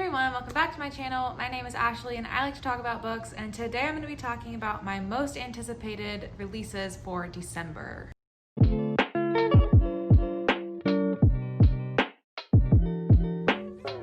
everyone, welcome back to my channel. My name is Ashley and I like to talk about books, and today I'm going to be talking about my most anticipated releases for December.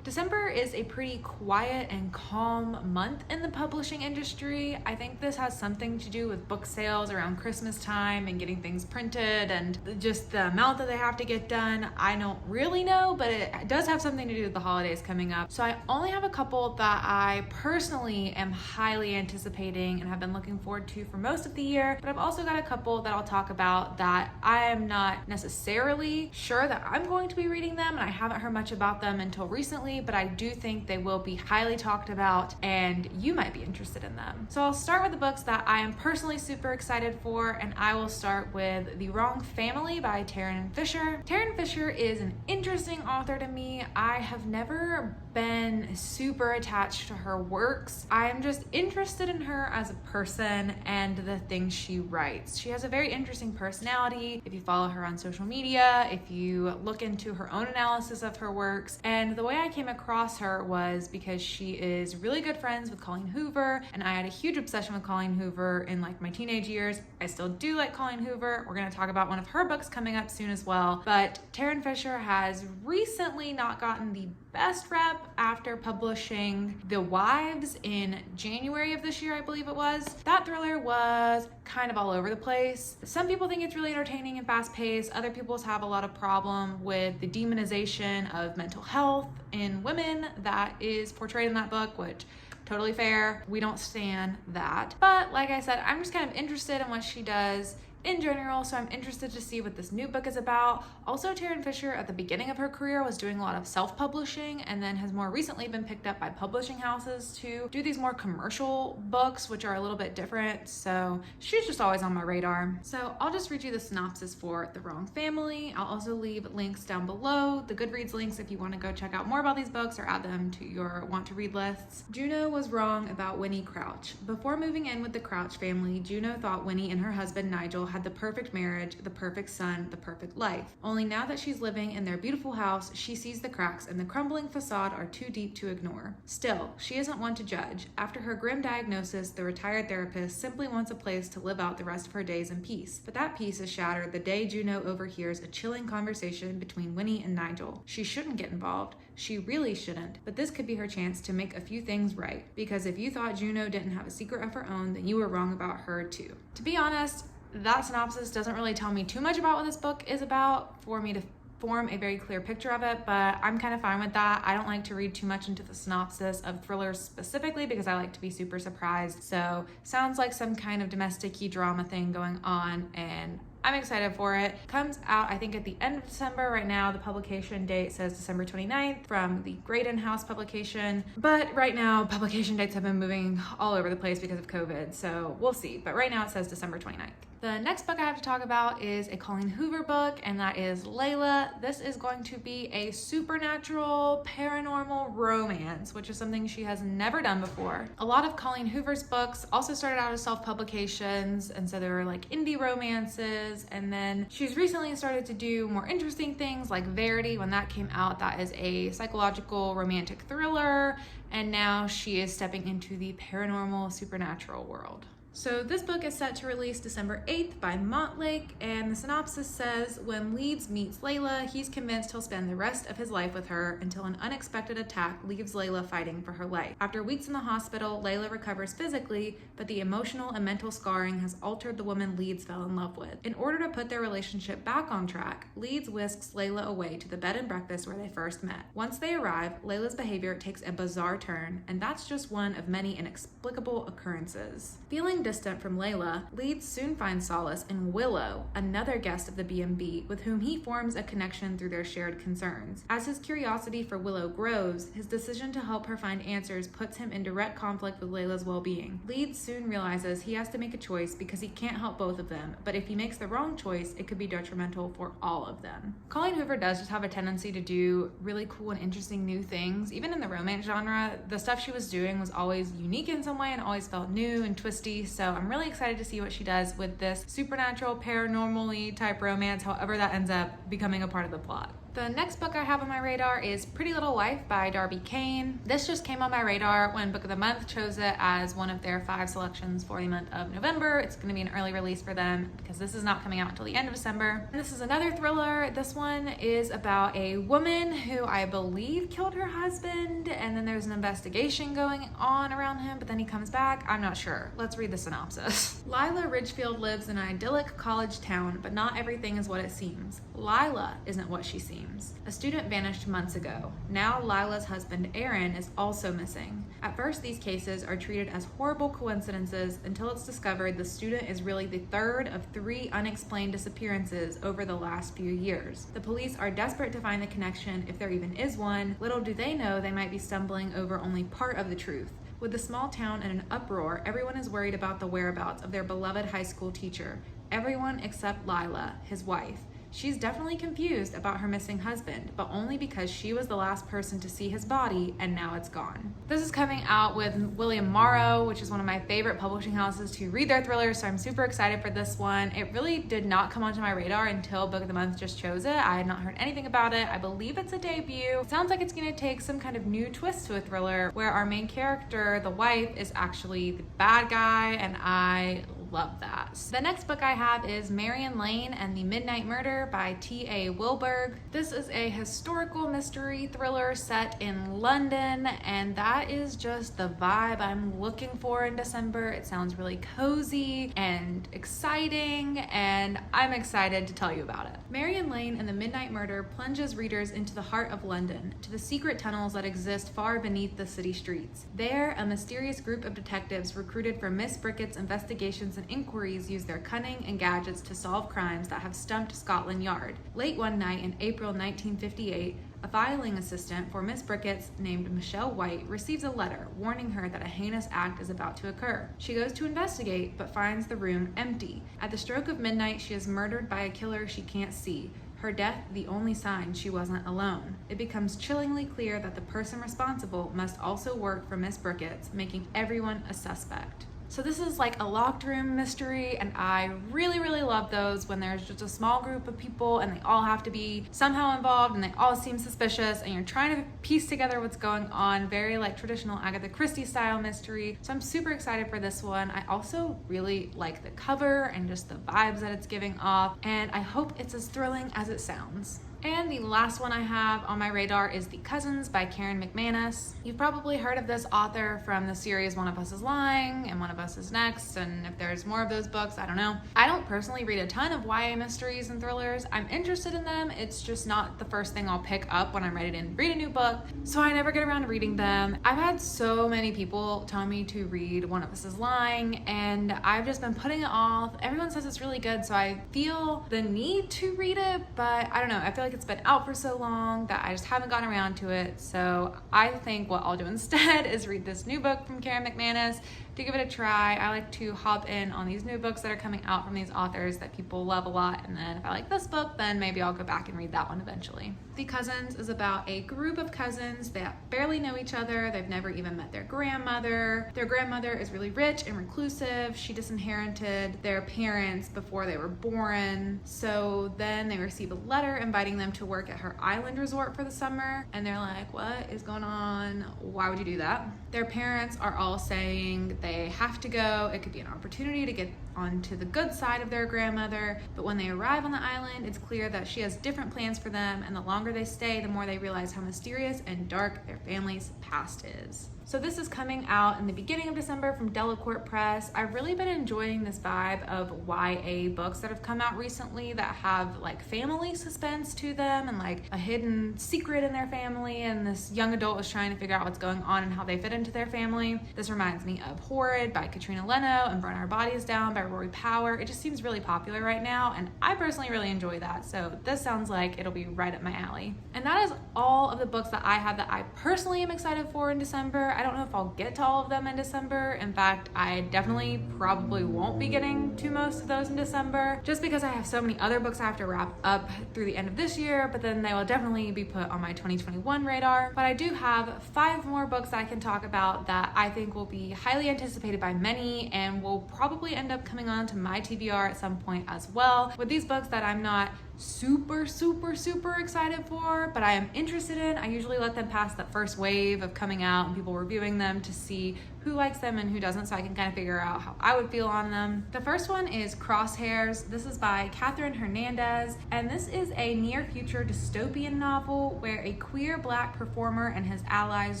December is a pretty quiet and calm month in the publishing industry. I think this has something to do with book sales around Christmas time and getting things printed and just the amount that they have to get done. I don't really know, but it does have something to do with the holidays coming up. So I only have a couple that I personally am highly anticipating and have been looking forward to for most of the year, but I've also got a couple that I'll talk about that I am not necessarily sure that I'm going to be reading them, and I haven't heard much about them until recently, but I do think they will be highly talked about and you might be interested in them. So I'll start with the books that I am personally super excited for, and I will start with The Wrong Family by Tarryn Fisher. Tarryn Fisher is an interesting author to me. I have never been super attached to her works. I am just interested in her as a person and the things she writes. She has a very interesting personality if you follow her on social media, if you look into her own analysis of her works. And the way I came across her was because she is really good friends with Colleen Hoover, and I had a huge obsession with Colleen Hoover in like my teenage years. I still do like Colleen Hoover. We're going to talk about one of her books coming up soon as well, but Tarryn Fisher has recently not gotten the best rep after publishing The Wives in January of this year, I believe it was. That thriller was kind of all over the place. Some people think it's really entertaining and fast-paced. Other people have a lot of problem with the demonization of mental health in women that is portrayed in that book, which totally fair. We don't stand that. But like I said, I'm just kind of interested in what she does in general, so I'm interested to see what this new book is about. Also, Tarryn Fisher at the beginning of her career was doing a lot of self-publishing and then has more recently been picked up by publishing houses to do these more commercial books, which are a little bit different, so she's just always on my radar. So I'll just read you the synopsis for The Wrong Family. I'll also leave links down below, the Goodreads links if you want to go check out more about these books or add them to your want to read lists. Juno was wrong about Winnie Crouch. Before moving in with the Crouch family, Juno thought Winnie and her husband Nigel had the perfect marriage, the perfect son, the perfect life. Only now that she's living in their beautiful house, she sees the cracks and the crumbling facade are too deep to ignore. Still, she isn't one to judge. After her grim diagnosis, the retired therapist simply wants a place to live out the rest of her days in peace. But that peace is shattered the day Juno overhears a chilling conversation between Winnie and Nigel. She shouldn't get involved. She really shouldn't, but this could be her chance to make a few things right. Because if you thought Juno didn't have a secret of her own, then you were wrong about her too. To be honest, that synopsis doesn't really tell me too much about what this book is about for me to form a very clear picture of it, but I'm kind of fine with that. I don't like to read too much into the synopsis of thrillers specifically because I like to be super surprised. So sounds like some kind of domestic-y drama thing going on, and I'm excited for it. Comes out, I think, at the end of December. Right now, the publication date says December 29th from the Grayden House publication. But right now, publication dates have been moving all over the place because of COVID, so we'll see. But right now, it says December 29th. The next book I have to talk about is a Colleen Hoover book, and that is Layla. This is going to be a supernatural, paranormal romance, which is something she has never done before. A lot of Colleen Hoover's books also started out as self-publications, and so they were like indie romances, and then she's recently started to do more interesting things like Verity. When that came out, that is a psychological romantic thriller, and now she is stepping into the paranormal supernatural world. So this book is set to release December 8th by Montlake, and the synopsis says, when Leeds meets Layla, he's convinced he'll spend the rest of his life with her until an unexpected attack leaves Layla fighting for her life. After weeks in the hospital, Layla recovers physically, but the emotional and mental scarring has altered the woman Leeds fell in love with. In order to put their relationship back on track, Leeds whisks Layla away to the bed and breakfast where they first met. Once they arrive, Layla's behavior takes a bizarre turn, and that's just one of many inexplicable occurrences. Feeling distant from Layla, Leeds soon finds solace in Oluo, another guest of the B&B, with whom he forms a connection through their shared concerns. As his curiosity for Oluo grows, his decision to help her find answers puts him in direct conflict with Layla's well-being. Leeds soon realizes he has to make a choice because he can't help both of them, but if he makes the wrong choice, it could be detrimental for all of them. Colleen Hoover does just have a tendency to do really cool and interesting new things. Even in the romance genre, the stuff she was doing was always unique in some way and always felt new and twisty, so I'm really excited to see what she does with this supernatural, paranormally type romance, however that ends up becoming a part of the plot. The next book I have on my radar is Pretty Little Life by Darby Kane. This just came on my radar when Book of the Month chose it as one of their 5 selections for the month of November. It's going to be an early release for them because this is not coming out until the end of December. And this is another thriller. This one is about a woman who I believe killed her husband, and then there's an investigation going on around him, but then he comes back. I'm not sure. Let's read the synopsis. Layla Ridgefield lives in an idyllic college town, but not everything is what it seems. Layla isn't what she seems. A student vanished months ago. Now Layla's husband Aaron is also missing. At first, these cases are treated as horrible coincidences until it's discovered the student is really the third of 3 unexplained disappearances over the last few years. The police are desperate to find the connection, if there even is one. Little do they know they might be stumbling over only part of the truth. With the small town in an uproar, everyone is worried about the whereabouts of their beloved high school teacher. Everyone except Layla, his wife. She's definitely confused about her missing husband, but only because she was the last person to see his body and now it's gone. This is coming out with William Morrow, which is one of my favorite publishing houses to read their thrillers, so I'm super excited for this one. It really did not come onto my radar until Book of the Month just chose it. I had not heard anything about it. I believe it's a debut. It sounds like it's going to take some kind of new twist to a thriller where our main character, the wife, is actually the bad guy, and I love that. The next book I have is Marion Lane and the Midnight Murder by T.A. Willberg. This is a historical mystery thriller set in London, and that is just the vibe I'm looking for in December. It sounds really cozy and exciting, and I'm excited to tell you about it. Marion Lane and the Midnight Murder plunges readers into the heart of London, to the secret tunnels that exist far beneath the city streets. There, a mysterious group of detectives recruited for Miss Brickett's investigations and inquiries use their cunning and gadgets to solve crimes that have stumped Scotland Yard. Late one night in April 1958, a filing assistant for Miss Brickett's named Michelle White receives a letter warning her that a heinous act is about to occur. She goes to investigate but finds the room empty. At the stroke of midnight, she is murdered by a killer she can't see. Her death, the only sign she wasn't alone. It becomes chillingly clear that the person responsible must also work for Miss Brickett's, making everyone a suspect. So this is like a locked room mystery, and I really love those when there's just a small group of people and they all have to be somehow involved and they all seem suspicious and you're trying to piece together what's going on. Very like traditional Agatha Christie style mystery. So I'm super excited for this one. I also really like the cover and just the vibes that it's giving off, and I hope it's as thrilling as it sounds. And the last one I have on my radar is The Cousens by Karen McManus. You've probably heard of this author from the series One of Us is Lying and One of Us is Next, and if there's more of those books, I don't know. I don't personally read a ton of YA mysteries and thrillers. I'm interested in them. It's just not the first thing I'll pick up when I'm ready to read a new book, so I never get around to reading them. I've had so many people tell me to read One of Us is Lying, and I've just been putting it off. Everyone says it's really good, so I feel the need to read it, but I don't know. I feel like it's been out for so long that I just haven't gotten around to it. So I think what I'll do instead is read this new book from Karen McManus to give it a try. I like to hop in on these new books that are coming out from these authors that people love a lot, and then if I like this book, then maybe I'll go back and read that one eventually. The Cousens is about a group of cousins that barely know each other. They've never even met their grandmother. Their grandmother is really rich and reclusive. She disinherited their parents before they were born. So then they receive a letter inviting them to work at her island resort for the summer, and they're like, what is going on? Why would you do that? Their parents are all saying they have to go. It could be an opportunity to get onto the good side of their grandmother, but when they arrive on the island, it's clear that she has different plans for them, and the longer they stay, the more they realize how mysterious and dark their family's past is. So this is coming out in the beginning of December from Delacorte Press. I've really been enjoying this vibe of YA books that have come out recently that have like family suspense to them and like a hidden secret in their family, and this young adult is trying to figure out what's going on and how they fit into their family. This reminds me of Horrid by Katrina Leno and Burn Our Bodies Down by Rory Power. It just seems really popular right now, and I personally really enjoy that. So this sounds like it'll be right up my alley. And that is all of the books that I have that I personally am excited for in December. I don't know if I'll get to all of them in December. In fact, I definitely probably won't be getting to most of those in December, just because I have so many other books I have to wrap up through the end of this year, but then they will definitely be put on my 2021 radar. But I do have 5 more books that I can talk about that I think will be highly anticipated by many and will probably end up coming on to my TBR at some point as well. With these books that I'm not super excited for, but I am interested in, I usually let them pass that first wave of coming out and people reviewing them to see who likes them and who doesn't, so I can kind of figure out how I would feel on them. The first one is Crosshairs. This is by Hernandez, and this is a near future dystopian novel where a queer Black performer and his allies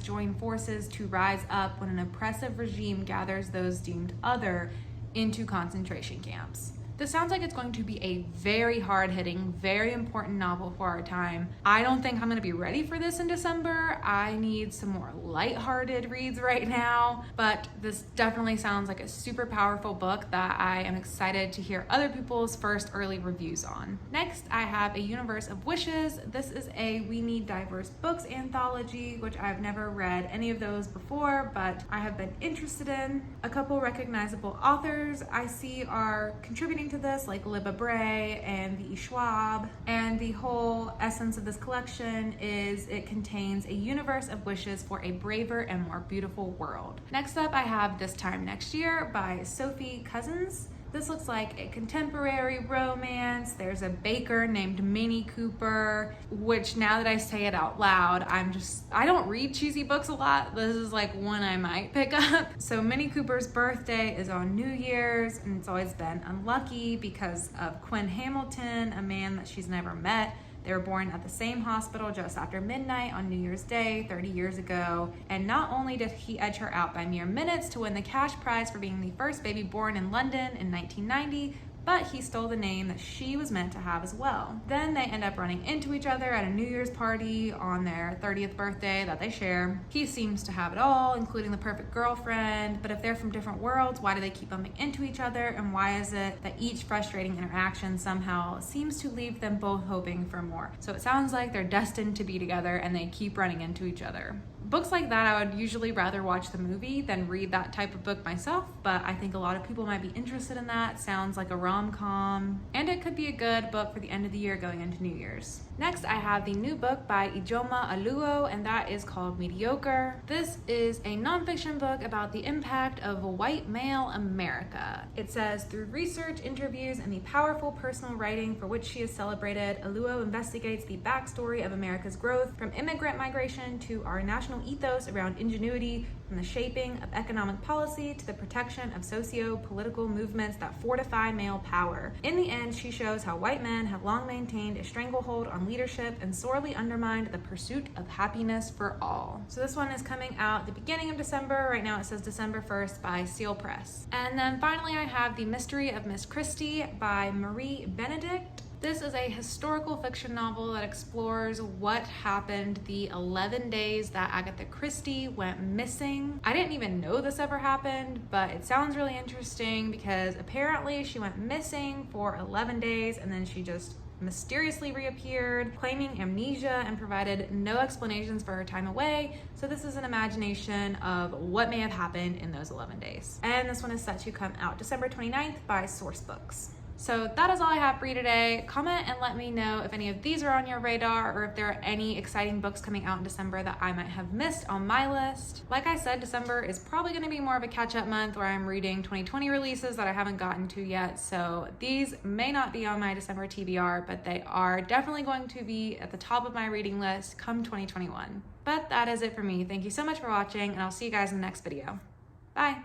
join forces to rise up when an oppressive regime gathers those deemed other into concentration camps. This sounds like it's going to be a very hard-hitting, very important novel for our time. I don't think I'm going to be ready for this in December. I need some more lighthearted reads right now, but this definitely sounds like a super powerful book that I am excited to hear other people's first early reviews on. Next, I have A Universe of Wishes. This is a We Need Diverse Books anthology, which I've never read any of those before, but I have been interested in. A couple recognizable authors I see are contributing to this, like Libba Bray and V.E. Schwab, and the whole essence of this collection is it contains a universe of wishes for a braver and more beautiful world. Next up, I have This Time Next Year by Sophie Cousens. This looks like a contemporary romance. There's a baker named Minnie Cooper, which now that I say it out loud, I don't read cheesy books a lot. This is like one I might pick up. So Minnie Cooper's birthday is on New Year's, and it's always been unlucky because of Quinn Hamilton, a man that she's never met. They were born at the same hospital just after midnight on New Year's Day 30 years ago. And not only did he edge her out by mere minutes to win the cash prize for being the first baby born in London in 1990, but he stole the name that she was meant to have as well. Then they end up running into each other at a New Year's party on their 30th birthday that they share. He seems to have it all, including the perfect girlfriend, but if they're from different worlds, why do they keep bumping into each other, and why is it that each frustrating interaction somehow seems to leave them both hoping for more? So it sounds like they're destined to be together and they keep running into each other. Books like that, I would usually rather watch the movie than read that type of book myself, but I think a lot of people might be interested in that. Sounds like a rom-com, and it could be a good book for the end of the year going into New Year's. Next, I have the new book by Ijeoma Oluo, and that is called Mediocre. This is a nonfiction book about the impact of white male America. It says, through research, interviews, and the powerful personal writing for which she is celebrated, Oluo investigates the backstory of America's growth, from immigrant migration to our national ethos around ingenuity, from the shaping of economic policy to the protection of socio-political movements that fortify male power. In the end, she shows how white men have long maintained a stranglehold on leadership and sorely undermined the pursuit of happiness for all. So this one is coming out the beginning of December. Right now it says December 1st by Seal Press. And then finally I have The Mystery of Miss Christie by Marie Benedict. This is a historical fiction novel that explores what happened the 11 days that Agatha Christie went missing. I didn't even know this ever happened, but it sounds really interesting because apparently she went missing for 11 days and then she just mysteriously reappeared, claiming amnesia, and provided no explanations for her time away. So this is an imagination of what may have happened in those 11 days. And this one is set to come out December 29th by Source Books. So that is all I have for you today. Comment and let me know if any of these are on your radar or if there are any exciting books coming out in December that I might have missed on my list. Like I said, December is probably going to be more of a catch-up month where I'm reading 2020 releases that I haven't gotten to yet. So these may not be on my December TBR, but they are definitely going to be at the top of my reading list come 2021. But that is it for me. Thank you so much for watching, and I'll see you guys in the next video. Bye.